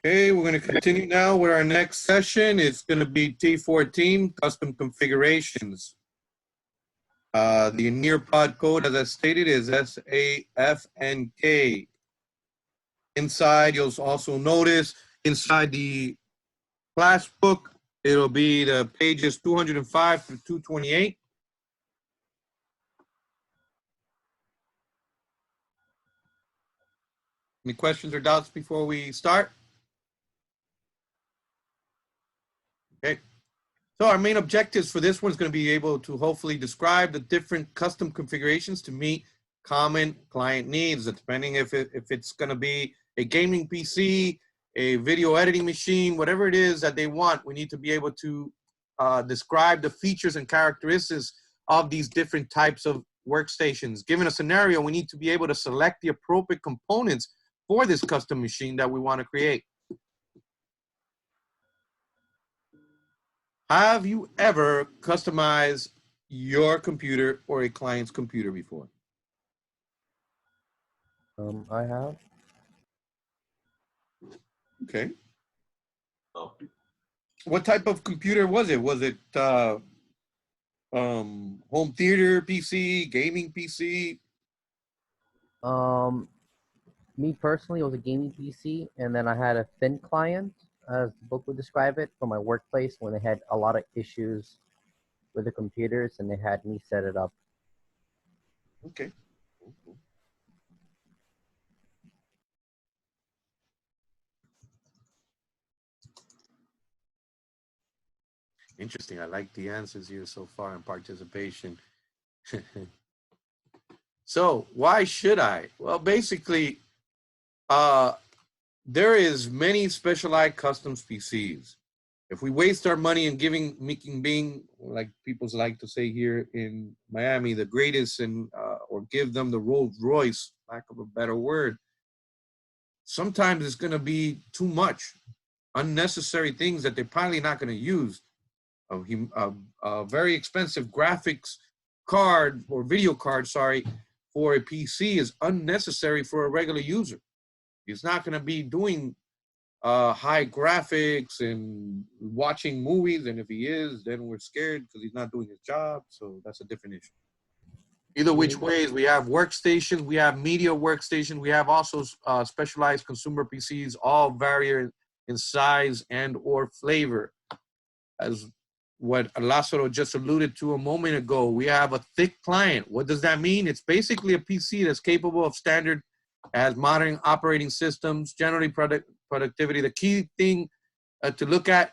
Okay, we're going to continue now with our next session. It's going to be T-14, custom configurations. The nearpod code, as I stated, is SAFNK. Inside, you'll also notice inside the class book, it'll be the pages 205 through 228. Any questions or doubts before we start? Okay. So our main objectives for this one is going to be able to hopefully describe the different custom configurations to meet common client needs, depending if it's going to be a gaming PC, a video editing machine, whatever it is that they want. We need to be able to describe the features and characteristics of these different types of workstations. Given a scenario, we need to be able to select the appropriate components for this custom machine that we want to create. Have you ever customized your computer or a client's computer before? I have. Okay. What type of computer was it? Was it home theater PC, gaming PC? Me personally, it was a gaming PC, and then I had a thin client, as the book would describe it, for my workplace when they had a lot of issues with the computers, and they had me set it up. Okay. Interesting. I like the answers here so far in participation. So why should I? Well, basically, there is many specialized customs PCs. If we waste our money in making being, like people like to say here in Miami, the greatest, and or give them the Rolls Royce, lack of a better word, sometimes it's going to be too much unnecessary things that they're probably not going to use. A very expensive graphics card or video card, sorry, for a PC is unnecessary for a regular user. He's not going to be doing high graphics and watching movies, and if he is, then we're scared because he's not doing his job. So that's a different issue. Either which ways, we have workstations, we have media workstations, we have also specialized consumer PCs, all vary in size and or flavor. As what Lázaro just alluded to a moment ago, we have a thick client. What does that mean? It's basically a PC that's capable of standard, has modern operating systems, generally productivity. The key thing to look at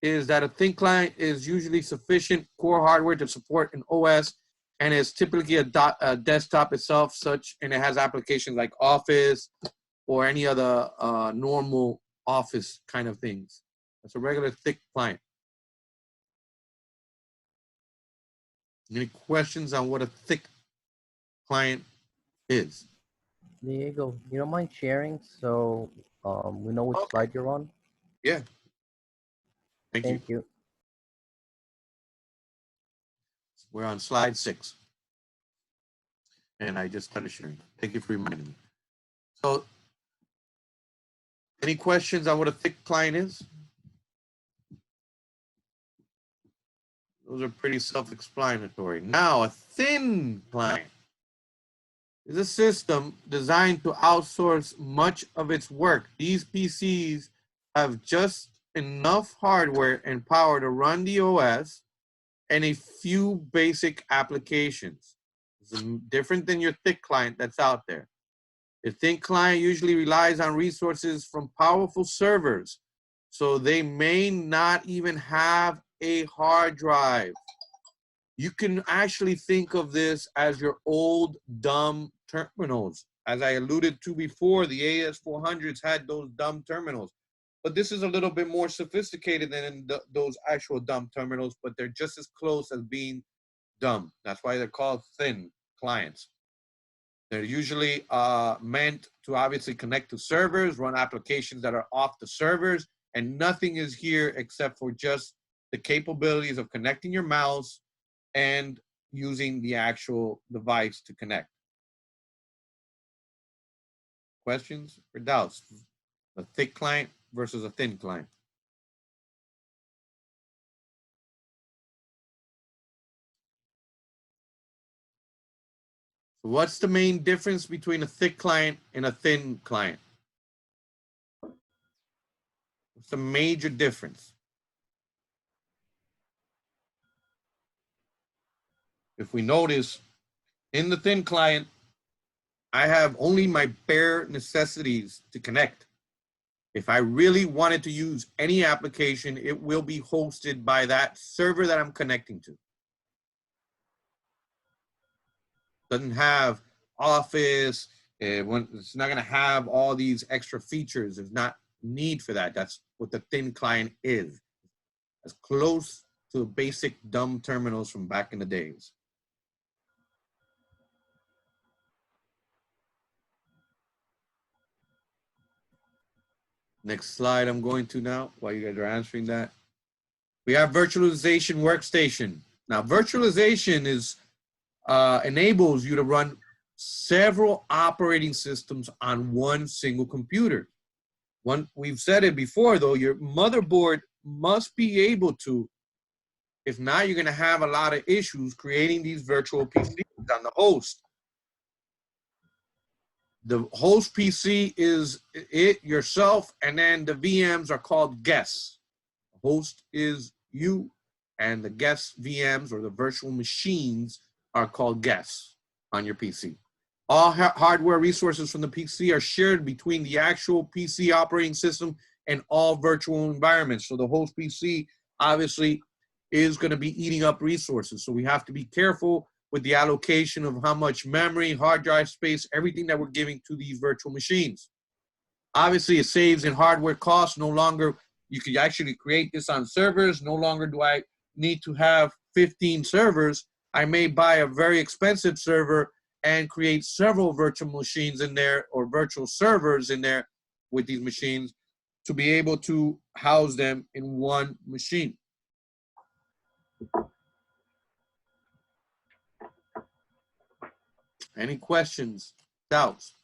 is that a thin client is usually sufficient core hardware to support an OS, and is typically a desktop itself, and it has applications like Office or any other normal Office kind of things. That's a regular thick client. Any questions on what a thick client is? Diego, you don't mind sharing so we know which slide you're on? Yeah. Thank you. We're on slide 6. And I just started sharing. Thank you for reminding me. So, any questions on what a thick client is? Those are pretty self-explanatory. Now, a thin client is a system designed to outsource much of its work. These PCs have just enough hardware and power to run the OS and a few basic applications. It's different than your thick client that's out there. A thin client usually relies on resources from powerful servers, so they may not even have a hard drive. You can actually think of this as your old dumb terminals. As I alluded to before, the AS400s had those dumb terminals. But this is a little bit more sophisticated than those actual dumb terminals, but they're just as close as being dumb. That's why they're called thin clients. They're usually meant to obviously connect to servers, run applications that are off the servers, and nothing is here except for just the capabilities of connecting your mouse and using the actual device to connect. Questions or doubts? A thick client versus a thin client. So what's the main difference between a thick client and a thin client? What's the major difference? If we notice, in the thin client, I have only my bare necessities to connect. If I really wanted to use any application, it will be hosted by that server that I'm connecting to. Doesn't have Office, it's not gonna have all these extra features. There's not need for that. That's what the thin client is. As close to basic dumb terminals from back in the days. Next slide I'm going to now, while you guys are answering that. We have Virtualization Workstation. Now, virtualization is enables you to run several operating systems on one single computer. We've said it before, though, your motherboard must be able to, if not, you're going to have a lot of issues creating these virtual PCs on the host. The host PC is it yourself, and then the VMs are called guests. The host is you, and the guest VMs or the virtual machines are called guests on your PC. All hardware resources from the PC are shared between the actual PC operating system and all virtual environments. So the host PC obviously is going to be eating up resources. So we have to be careful with the allocation of how much memory, hard drive space, everything that we're giving to these virtual machines. Obviously, it saves in hardware costs. No longer, you can actually create this on servers. No longer do I need to have 15 servers. I may buy a very expensive server and create several virtual machines in there or virtual servers in there with these machines to be able to house them in one machine. Any questions, doubts?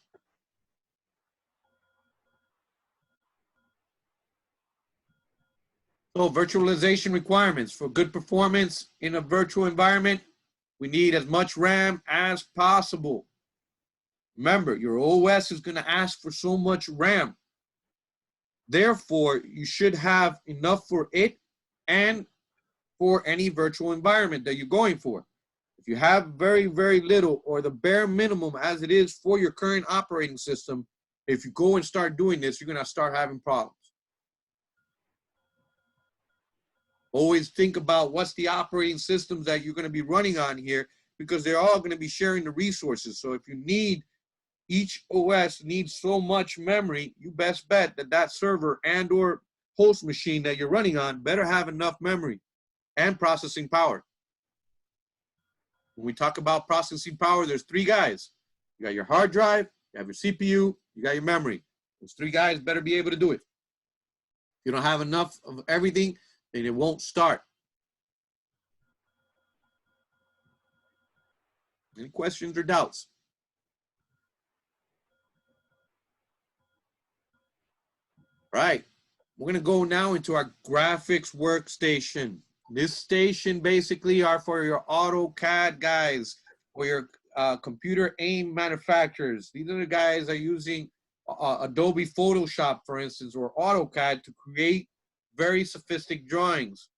So virtualization requirements for good performance in a virtual environment, we need as much RAM as possible. Remember, your OS is going to ask for so much RAM. Therefore, you should have enough for it and for any virtual environment that you're going for. If you have very, very little or the bare minimum as it is for your current operating system, if you go and start doing this, you're going to start having problems. Always think about what's the operating systems that you're going to be running on here, because they're all going to be sharing the resources. So if you need, each OS needs so much memory, you best bet that that server and or host machine that you're running on better have enough memory and processing power. When we talk about processing power, there's three guys. You got your hard drive, you have your CPU, you got your memory. Those three guys better be able to do it. If you don't have enough of everything, then it won't start. Any questions or doubts? All right, we're gonna go now into our graphics workstation. This station basically are for your AutoCAD guys or your computer aim manufacturers. These are the guys that are using Adobe Photoshop, for instance, or AutoCAD to create very sophisticated drawings.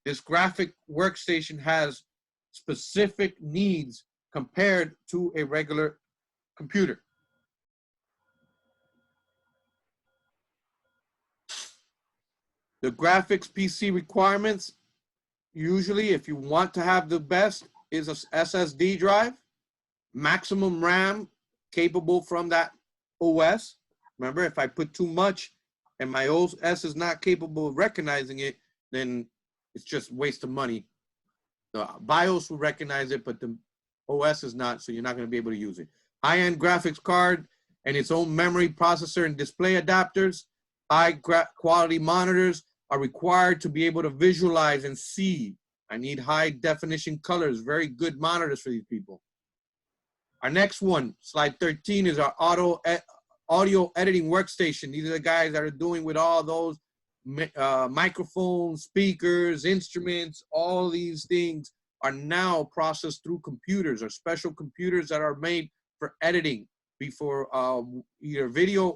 This graphic workstation has specific needs compared to a regular computer. The graphics PC requirements, usually if you want to have the best, is a SSD drive, maximum RAM capable from that OS. Remember, if I put too much and my OS is not capable of recognizing it, then it's just waste of money. The BIOS will recognize it, but the OS is not, so you're not going to be able to use it. High-end graphics card and its own memory processor and display adapters. High quality monitors are required to be able to visualize and see. I need high definition colors, very good monitors for these people. Our next one, slide 13, is our audio editing workstation. These are the guys that are doing with all those microphones, speakers, instruments. All these things are now processed through computers or special computers that are made for editing before either video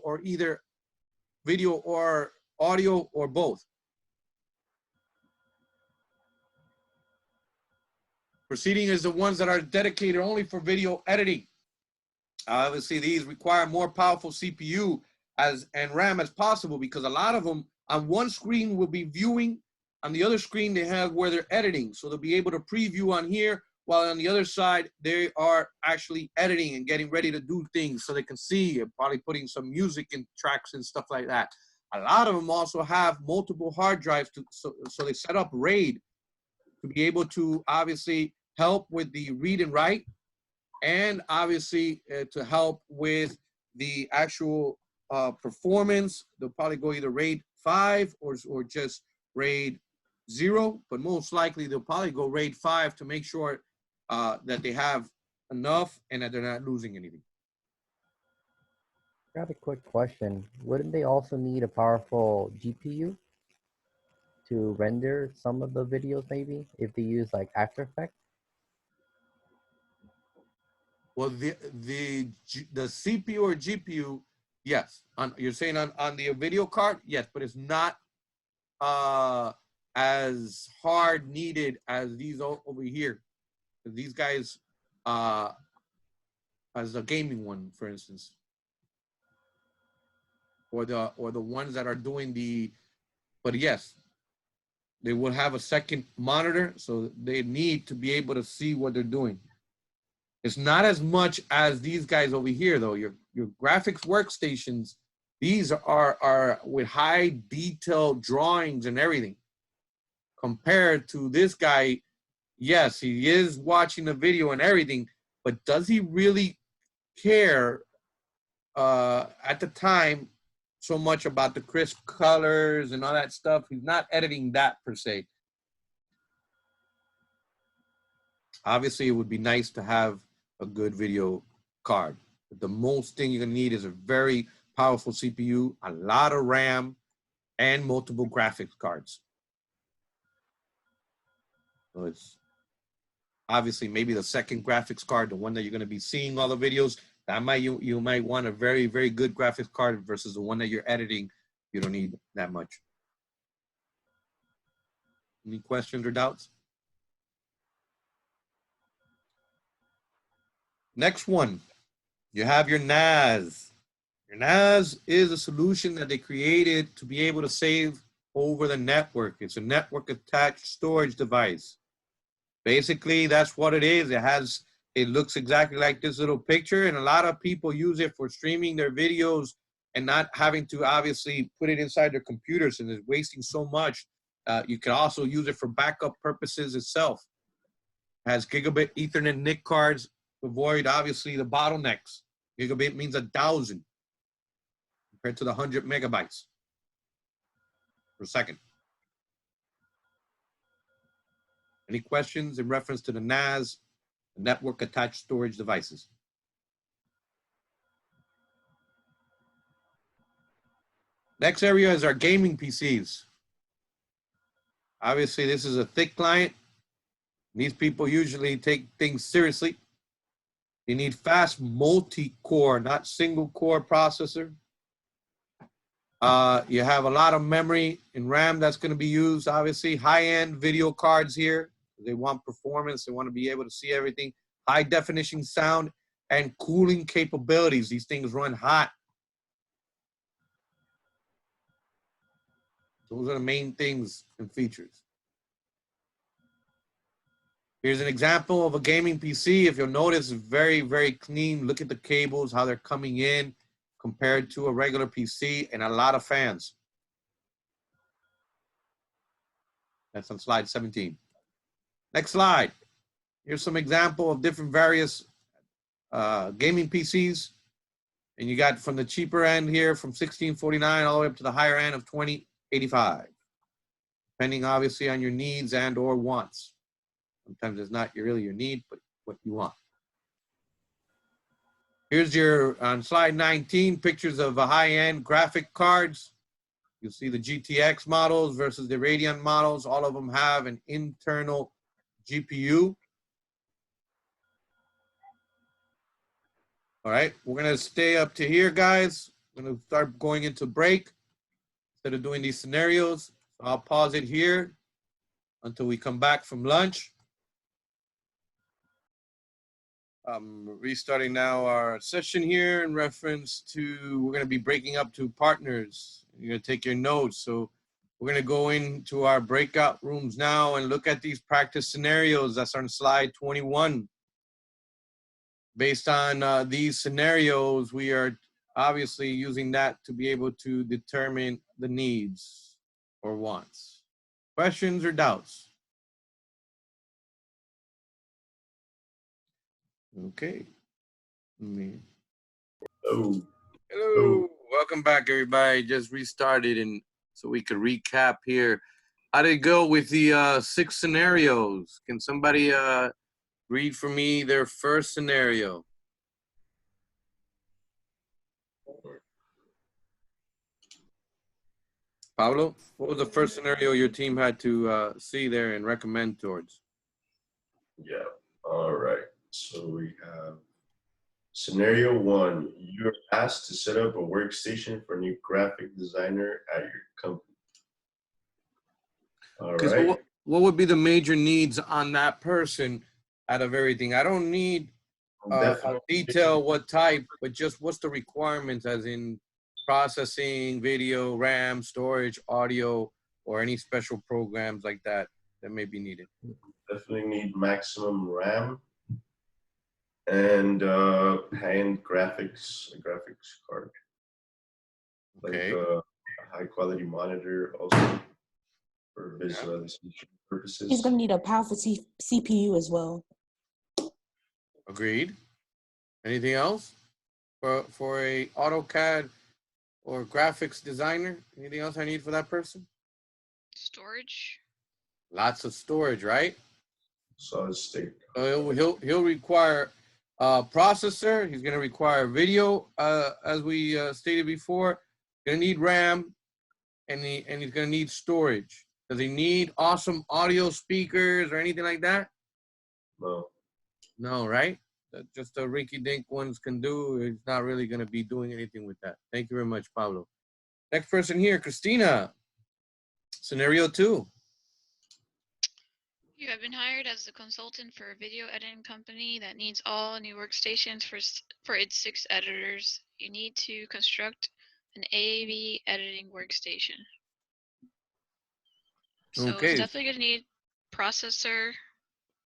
or audio or both. Proceeding is the ones that are dedicated only for video editing. Obviously, these require more powerful CPU and RAM as possible, because a lot of them on one screen will be viewing, on the other screen they have where they're editing. So they'll be able to preview on here, while on the other side they are actually editing and getting ready to do things so they can see, and probably putting some music and tracks and stuff like that. A lot of them also have multiple hard drives, so they set up RAID to be able to obviously help with the read and write, and obviously to help with the actual performance. They'll probably go either RAID 5 or just RAID 0, but most likely they'll probably go RAID 5 to make sure that they have enough and that they're not losing anything. I got a quick question. Wouldn't they also need a powerful GPU to render some of the videos, maybe, if they use like After Effects? Well, the CPU or GPU, yes. You're saying on the video card, yes, but it's not as hard needed as these over here. These guys, as a gaming one, for instance, or the ones that are doing the, but yes, they will have a second monitor, so they need to be able to see what they're doing. It's not as much as these guys over here, though. Your graphics workstations, these are with high detailed drawings and everything. Compared to this guy, yes, he is watching the video and everything, but does he really care at the time so much about the crisp colors and all that stuff? He's not editing that per se. Obviously, it would be nice to have a good video card, but the most thing you're gonna need is a very powerful CPU, a lot of RAM, and multiple graphics cards. So it's obviously maybe the second graphics card, the one that you're gonna be seeing all the videos, that you might want a very, very good graphics card versus the one that you're editing. You don't need that much. Any questions or doubts? Next one, you have your NAS. Your NAS is a solution that they created to be able to save over the network. It's a network attached storage device. Basically, that's what it is. It looks exactly like this little picture, and a lot of people use it for streaming their videos and not having to obviously put it inside their computers, and it's wasting so much. You can also use it for backup purposes itself. It has gigabit Ethernet NIC cards to avoid obviously the bottlenecks. Gigabit means 1,000 compared to the 100 megabytes per second. Any questions in reference to the NAS, the network attached storage devices? Next area is our gaming PCs. Obviously, this is a thick client. These people usually take things seriously. You need fast multi-core, not single-core processor. You have a lot of memory and RAM that's going to be used. Obviously, high-end video cards here. They want performance. They want to be able to see everything. High-definition sound and cooling capabilities. These things run hot. Those are the main things and features. Here's an example of a gaming PC. If you'll notice, it's very, very clean. Look at the cables, how they're coming in compared to a regular PC, and a lot of fans. That's on slide 17. Next slide. Here's some example of different various gaming PCs. And you got from the cheaper end here from $1649 all the way up to the higher end of $2085, depending obviously on your needs and or wants. Sometimes it's not really your need, but what you want. Here's your, on slide 19, pictures of high-end graphic cards. You'll see the GTX models versus the Radeon models. All of them have an internal GPU. All right, we're gonna stay up to here, guys. We're gonna start going into break instead of doing these scenarios. So I'll pause it here until we come back from lunch. Restarting now our session here in reference to, we're gonna be breaking up to partners. You're gonna take your notes. So we're gonna go into our breakout rooms now and look at these practice scenarios. That's on slide 21. Based on these scenarios, we are obviously using that to be able to determine the needs or wants. Questions or doubts? Okay. Oh, Hello. Welcome back, everybody. Just restarted, and so we could recap here. How did it go with the 6 scenarios? Can somebody read for me their first scenario? Pablo, what was the first scenario your team had to see there and recommend towards? yeah. All right. So we have scenario 1. You're asked to set up a workstation for a new graphic designer at your company. All Because right. what would be the major needs on that person out of everything? I don't need Definitely. detail what type, but just what's the requirements as in processing, video, RAM, storage, audio, or any special programs like that that may be needed. Definitely need maximum RAM and high-end graphics, a graphics card. Okay. Like a high quality monitor also for visualization purposes. He's going to need a powerful CPU as well. Agreed. Anything else for a AutoCAD or graphics designer? Anything else I need for that person? Storage. Lots of storage, right? Solid state. So he'll require a processor. He's going to require video, as we stated before. Going to need RAM, and he's going to need storage. Does he need awesome audio speakers or anything like that? No. No, right? Just the rinky-dink ones can do. He's not really going to be doing anything with that. Thank you very much, Pablo. Next person here, Christina. Scenario 2. You have been hired as a consultant for a video editing company that needs all new workstations for its 6 editors. You need to construct an AV editing workstation. So Okay. it's definitely going to need processor,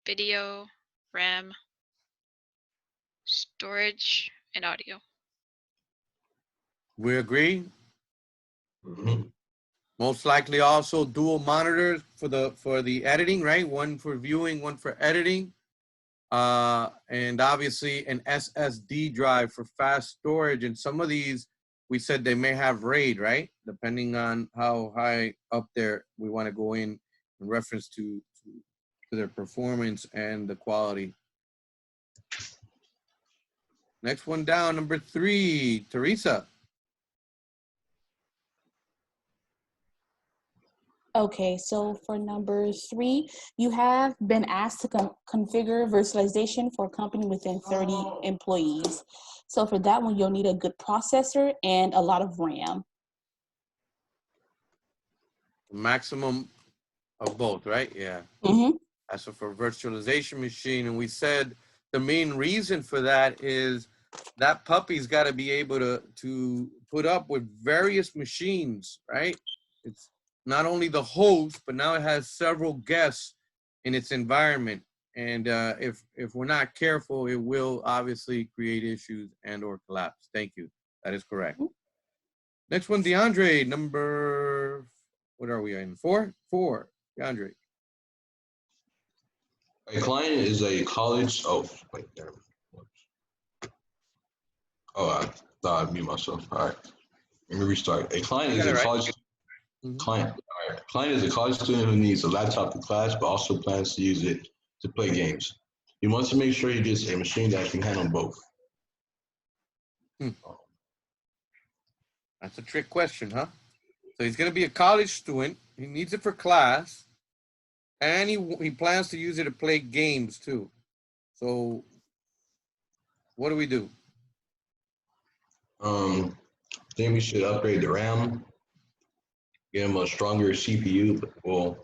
video, RAM, storage, and audio. We agree. Mm-hmm. Most likely also dual monitors for the editing, right? One for viewing, one for editing. And obviously an SSD drive for fast storage. And some of these, we said they may have RAID, right? Depending on how high up there we want to go in reference to their performance and the quality. Next one down, number 3, Teresa. Okay, so for number 3, you have been asked to configure virtualization for a company within 30 employees. So for that one, you'll need a good processor and a lot of RAM. Maximum of both, right? Yeah. Mm-hmm. That's for virtualization machine. And we said the main reason for that is that puppy's got to be able to put up with various machines, right? It's not only the host, but now it has several guests in its environment. And if we're not careful, it will obviously create issues and or collapse. Thank you. That is correct. Mm-hmm. Next one, DeAndre, number, what are we in? 4? 4, DeAndre. A client is a college. Oh, wait, there. Oh, I thought I'd mute myself. All right, let me restart. A client is a college client. All right, client is a college student who needs a laptop for class, but also plans to use it to play games. He wants to make sure he gets a machine that can handle both. That's a trick question, huh? So he's going to be a college student. He needs it for class, and he plans to use it to play games too. So what do we do? I think we should upgrade the RAM, get him a stronger CPU. Well,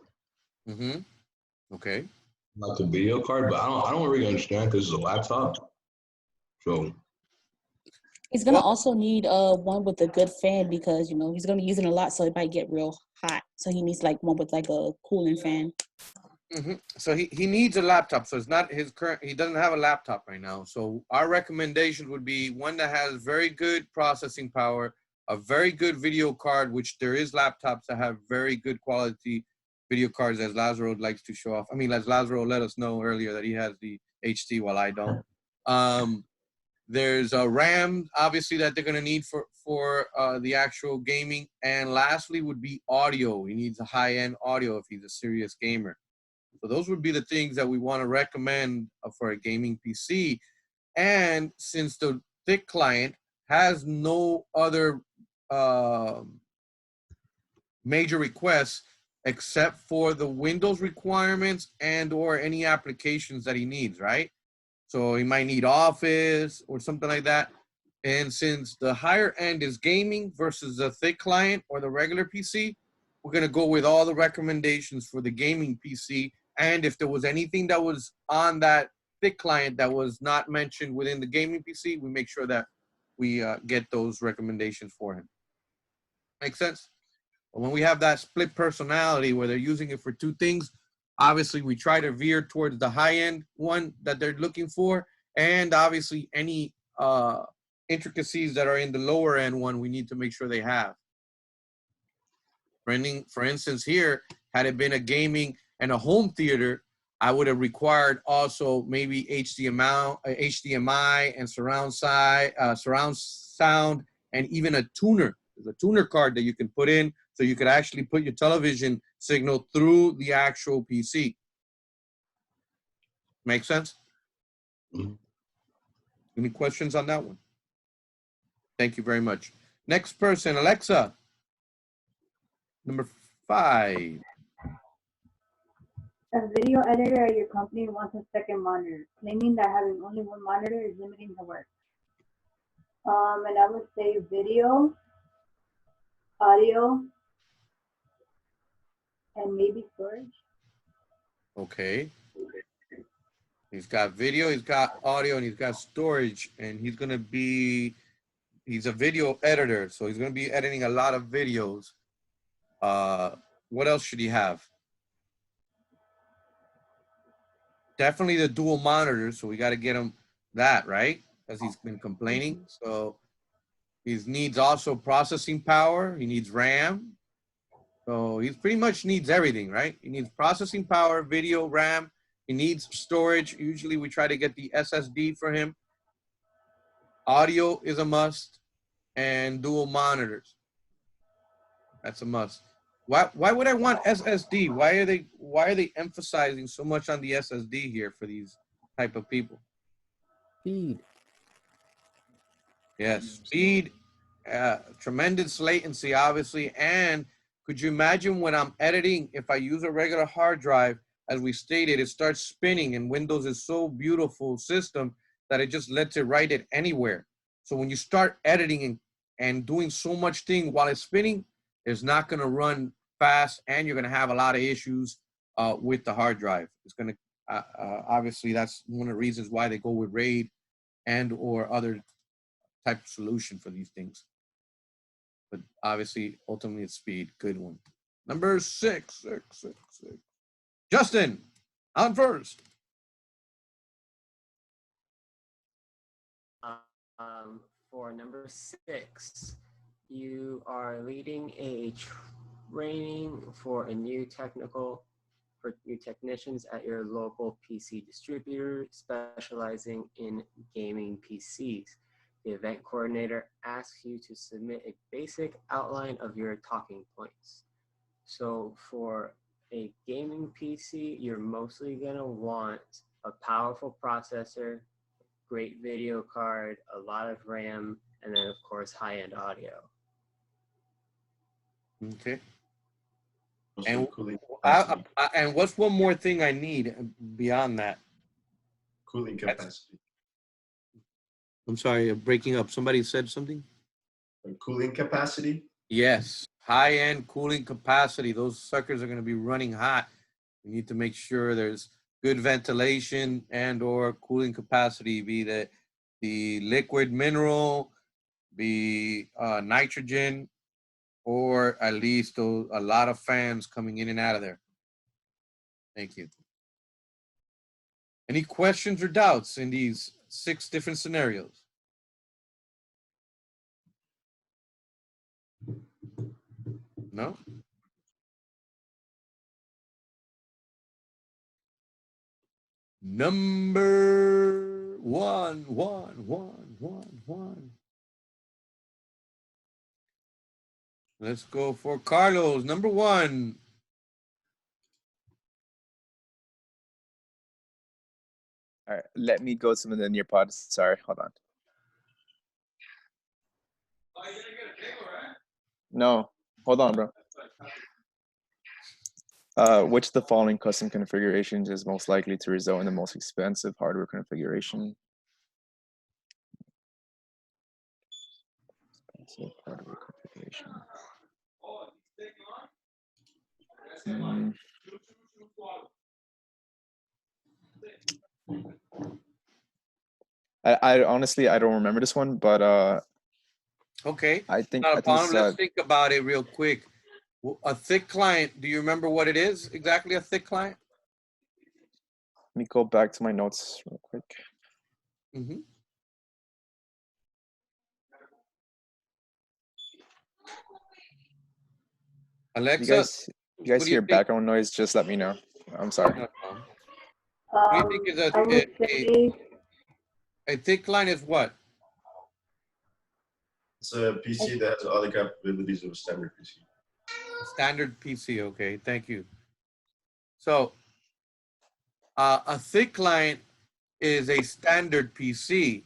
Okay. like a video card, but I don't really understand because it's a laptop. So He's gonna also need one with a good fan because he's gonna be using a lot, so it might get real hot. So he needs like one with like a cooling fan. So he needs a laptop. So it's not his current. He doesn't have a laptop right now. So our recommendation would be one that has very good processing power, a very good video card, which there is laptops that have very good quality video cards, as Lazaro likes to show off. I mean, as Lazaro let us know earlier that he has the HT while I don't. There's a RAM, obviously, that they're going to need for the actual gaming. And lastly would be audio. He needs a high-end audio if he's a serious gamer. So those would be the things that we want to recommend for a gaming PC. And since the thick client has no other major requests except for the Windows requirements and or any applications that he needs, right? So he might need Office or something like that. And since the higher end is gaming versus the thick client or the regular PC, we're going to go with all the recommendations for the gaming PC. And if there was anything that was on that thick client that was not mentioned within the gaming PC, we make sure that we get those recommendations for him. Make sense? But when we have that split personality where they're using it for two things, obviously we try to veer towards the high-end one that they're looking for. And obviously any intricacies that are in the lower end one, we need to make sure they have. For instance, here, had it been a gaming and a home theater, I would have required also maybe HDMI and surround sound, and even a tuner. There's a tuner card that you can put in so you could actually put your television signal through the actual PC. Make sense? Any questions on that one? Thank you very much. Next person, Alexa. Number 5. A video editor at your company wants a second monitor, claiming that having only one monitor is limiting the work. And I would say video, audio, and maybe storage. Okay. He's got video, he's got audio, and he's got storage. And he's a video editor, so he's going to be editing a lot of videos. What else should he have? Definitely the dual monitors, so we got to get him that, right? Because he's been complaining. So he needs also processing power. He needs RAM. So he pretty much needs everything, right? He needs processing power, video, RAM. He needs storage. Usually we try to get the SSD for him. Audio is a must, and dual monitors. That's a must. Why would I want SSD? Why are they emphasizing so much on the SSD here for these type of people? Speed. Yes, speed, tremendous latency latency, obviously. And could you imagine when I'm editing, if I use a regular hard drive, as we stated, it starts spinning, and Windows is so beautiful system that it just lets it write it anywhere. So when you start editing and doing so much thing while it's spinning, it's not going to run fast, and you're going to have a lot of issues with the hard drive. It's going to, obviously, that's one of the reasons why they go with RAID and or other type of solution for these things. But obviously, ultimately, it's speed. Good one. Number 6. Justin, on first. For number 6, you are leading a training for new technicians at your local PC distributor specializing in gaming PCs. The event coordinator asks you to submit a basic outline of your talking points. So for a gaming PC, you're mostly gonna want a powerful processor, great video card, a lot of RAM, and then of course high-end audio. Okay. Also And cooling I, capacity. and what's one more thing I need beyond that? Cooling capacity. I'm sorry, I'm breaking up. Somebody said something? Cooling capacity. Yes, high-end cooling capacity. Those suckers are going to be running hot. We need to make sure there's good ventilation and or cooling capacity, be that the liquid mineral, be nitrogen, or at least a lot of fans coming in and out of there. Thank you. Any questions or doubts in these 6 different scenarios? No? Number one. Let's go for Carlos. Number 1. All right, let me go to the near pod. Sorry, hold on. No, hold on, bro. Which of the following custom configurations is most likely to result in the most expensive hardware configuration? Expensive hardware configuration. I honestly I don't remember this one, but Okay. I think Not a problem. Let's it's think about it real quick. A thick client, do you remember what it is exactly, a thick client? let me go back to my notes real quick. Mm-hmm. Alexa, You guys what do you hear think? background noise, just let me know. I'm sorry. No problem. What do you think is I would say a thick client is what? It's a PC that has all the capabilities of a standard PC. Standard PC, okay, thank you. So a thick client is a standard PC.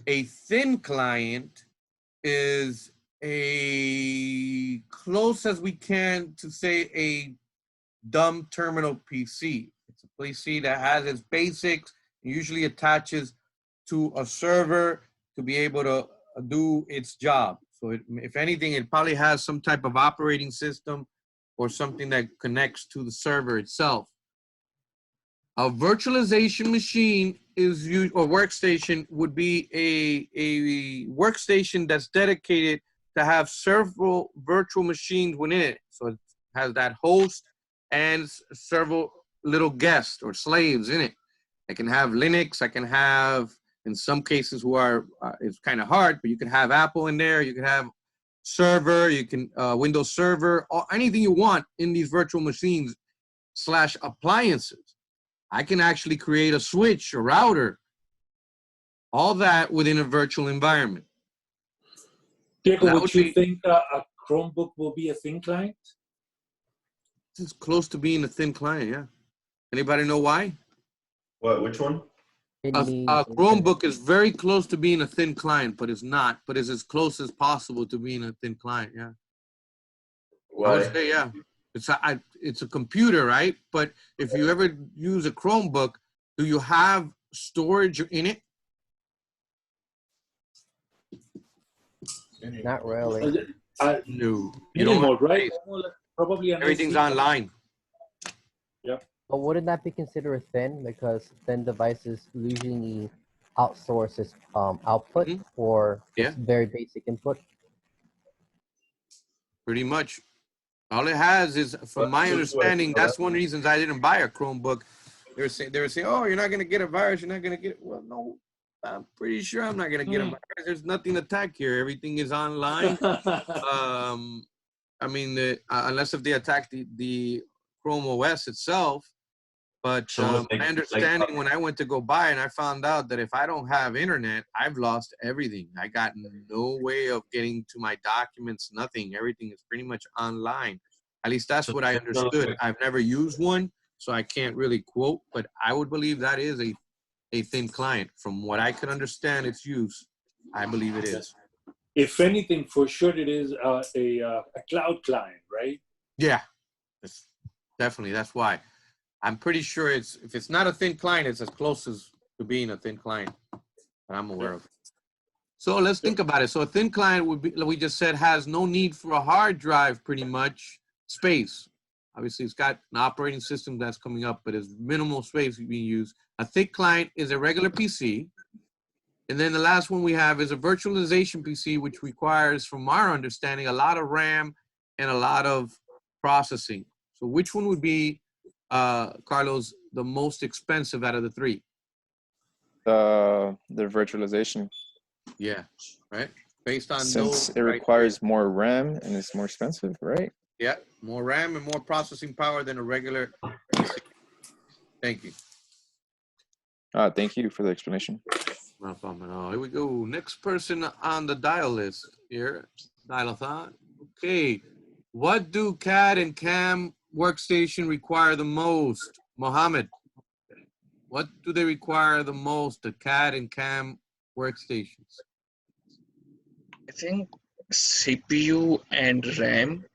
A thin client is a close as we can to say a dumb terminal PC. It's a PC that has its basics, usually attaches to a server to be able to do its job. So if anything, it probably has some type of operating system or something that connects to the server itself. A virtualization machine is used, or workstation would be a workstation that's dedicated to have several virtual machines within it. So it has that host and several little guests or slaves in it. I can have Linux, I can have, in some cases who are, it's kind of hard, but you can have Apple in there, you can have server, you can Windows Server, or anything you want in these virtual machines / appliances. I can actually create a switch, a router, all that within a virtual environment. Diego, would you think a Chromebook will be a thin client? It's close to being a thin client, yeah. Anybody know why? What? Which one? A Chromebook is very close to being a thin client, but it's not. But it's as close as possible to being a thin client, yeah. Why? I would say, yeah. It's a computer, right? But if you ever use a Chromebook, do you have storage in it? Not really. No. Minimal, right? Probably everything's online. Yep. But wouldn't that be considered thin? Because thin devices usually outsource its output or just very basic input. Pretty much. All it has is, from my understanding, that's one of the reasons I didn't buy a Chromebook. They were saying, oh, you're not going to get a virus. You're not going to get it. Well, no, I'm pretty sure I'm not going to get a virus. There's nothing to attack here. Everything is online. I mean, unless if they attack the Chrome OS itself. But my understanding when I went to go buy it, I found out that if I don't have internet, I've lost everything. I got no way of getting to my documents, nothing. Everything is pretty much online. At least that's what I understood. I've never used one, so I can't really quote, but I would believe that is a thin client from what I could understand its use. I believe it is. If anything, for sure, it is a cloud client, right? Yeah, it's definitely. That's why. I'm pretty sure if it's not a thin client, it's as close as to being a thin client that I'm aware of. So let's think about it. So a thin client would be, like we just said, has no need for a hard drive, pretty much, space. Obviously, it's got an operating system that's coming up, but it's minimal space being used. A thick client is a regular PC. And then the last one we have is a virtualization PC, which requires, from our understanding, a lot of RAM and a lot of processing. So which one would be, Carlos, the most expensive out of the three? The virtualization. Yeah, right? Based on Since those, it requires more RAM and it's more expensive, right? Yeah, more RAM and more processing power than a regular PC. Thank you. Thank you for the explanation. No problem at all. Here we go. Next person on the dial list here. Dial-a-thon. Okay. What do CAD and CAM workstation require the most? Mohammed, what do they require the most, the CAD and CAM workstations? I think CPU and RAM.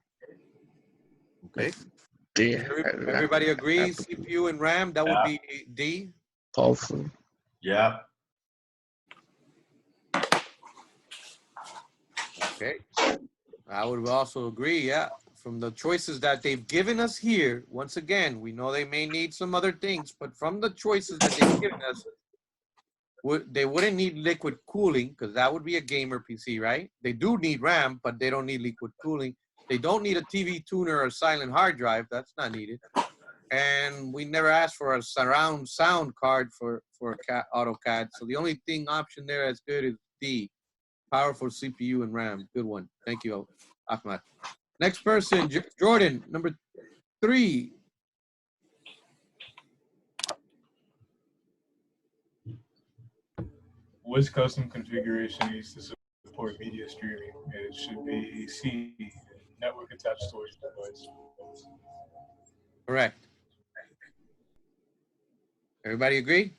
Okay. They Everybody agrees, CPU and RAM, that would be D? Powerful. Yeah. Okay. I would also agree, yeah. From the choices that they've given us here, once again, we know they may need some other things, but from the choices that they've given us, they wouldn't need liquid cooling because that would be a gamer PC, right? They do need RAM, but they don't need liquid cooling. They don't need a TV tuner or a silent hard drive. That's not needed. And we never asked for a surround sound card for AutoCAD. So the only option there that's good is D, powerful CPU and RAM. Good one. Thank you, Ahmad. Next person, Jordan, number 3. Which custom configuration needs to support media streaming? It should be C, network attached storage device. Correct. Everybody agree?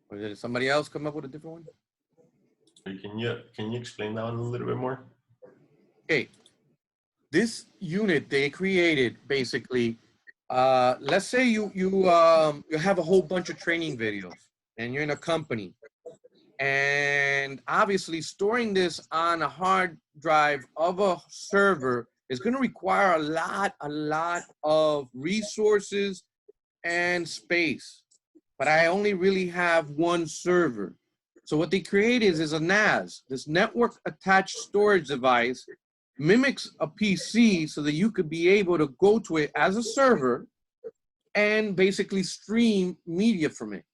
Or did somebody else come up with a different one? Can you explain that one a little bit more? Okay. This unit they created basically, let's say you have a whole bunch of training videos and you're in a company, and obviously storing this on a hard drive of a server is going to require a lot of resources and space, but I only really have one server. So what they created is a NAS, this network attached storage device, mimics a PC so that you could be able to go to it as a server and basically stream media from it.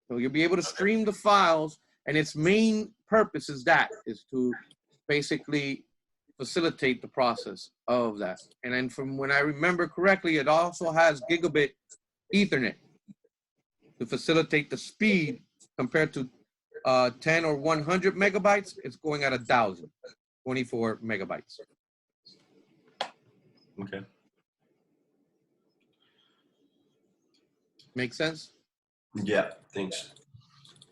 So you'll be able to stream the files, and its main purpose is to basically facilitate the process of that. And then from when I remember correctly, it also has gigabit Ethernet to facilitate the speed compared to 10 or 100 megabytes. It's going at 1,000. 24 megabytes. Okay. Make sense? Yeah, thanks.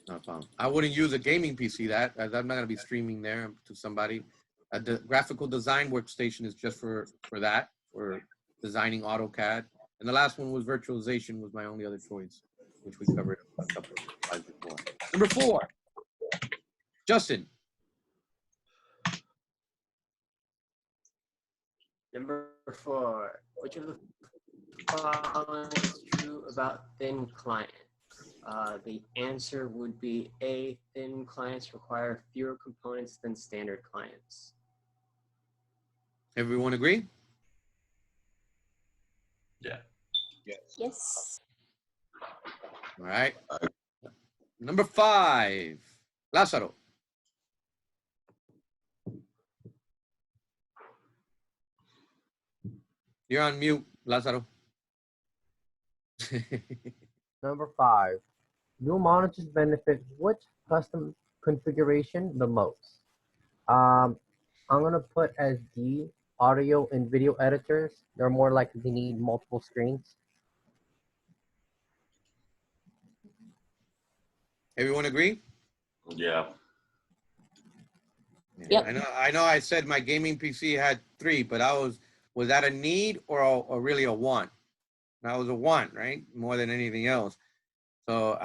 No problem. I wouldn't use a gaming PC I'm not going to be streaming there to somebody. The graphical design workstation is just for that, for designing AutoCAD. And the last one was virtualization was my only other choice, which we covered a couple of slides before. Number 4, Justin. Number 4, which of the following is true about thin clients? The answer would be A, thin clients require fewer components than standard clients. Everyone agree? Yeah. Yes. All right. Number 5, Lázaro. You're on mute, Lázaro. Number 5, new monitors benefit which custom configuration the most? I'm gonna put as D, audio and video editors. They're more likely to need multiple screens. Everyone agree? Yeah. Yep. I know I said my gaming PC had 3, but was that a need or really a want? That was a want, right? More than anything else. So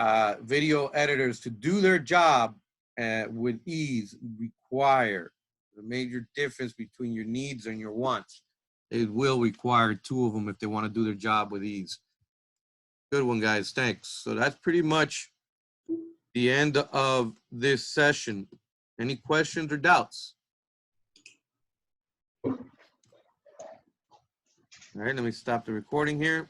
video editors, to do their job with ease, require the major difference between your needs and your wants. It will require 2 of them if they want to do their job with ease. Good one, guys. Thanks. So that's pretty much the end of this session. Any questions or doubts? All right, let me stop the recording here.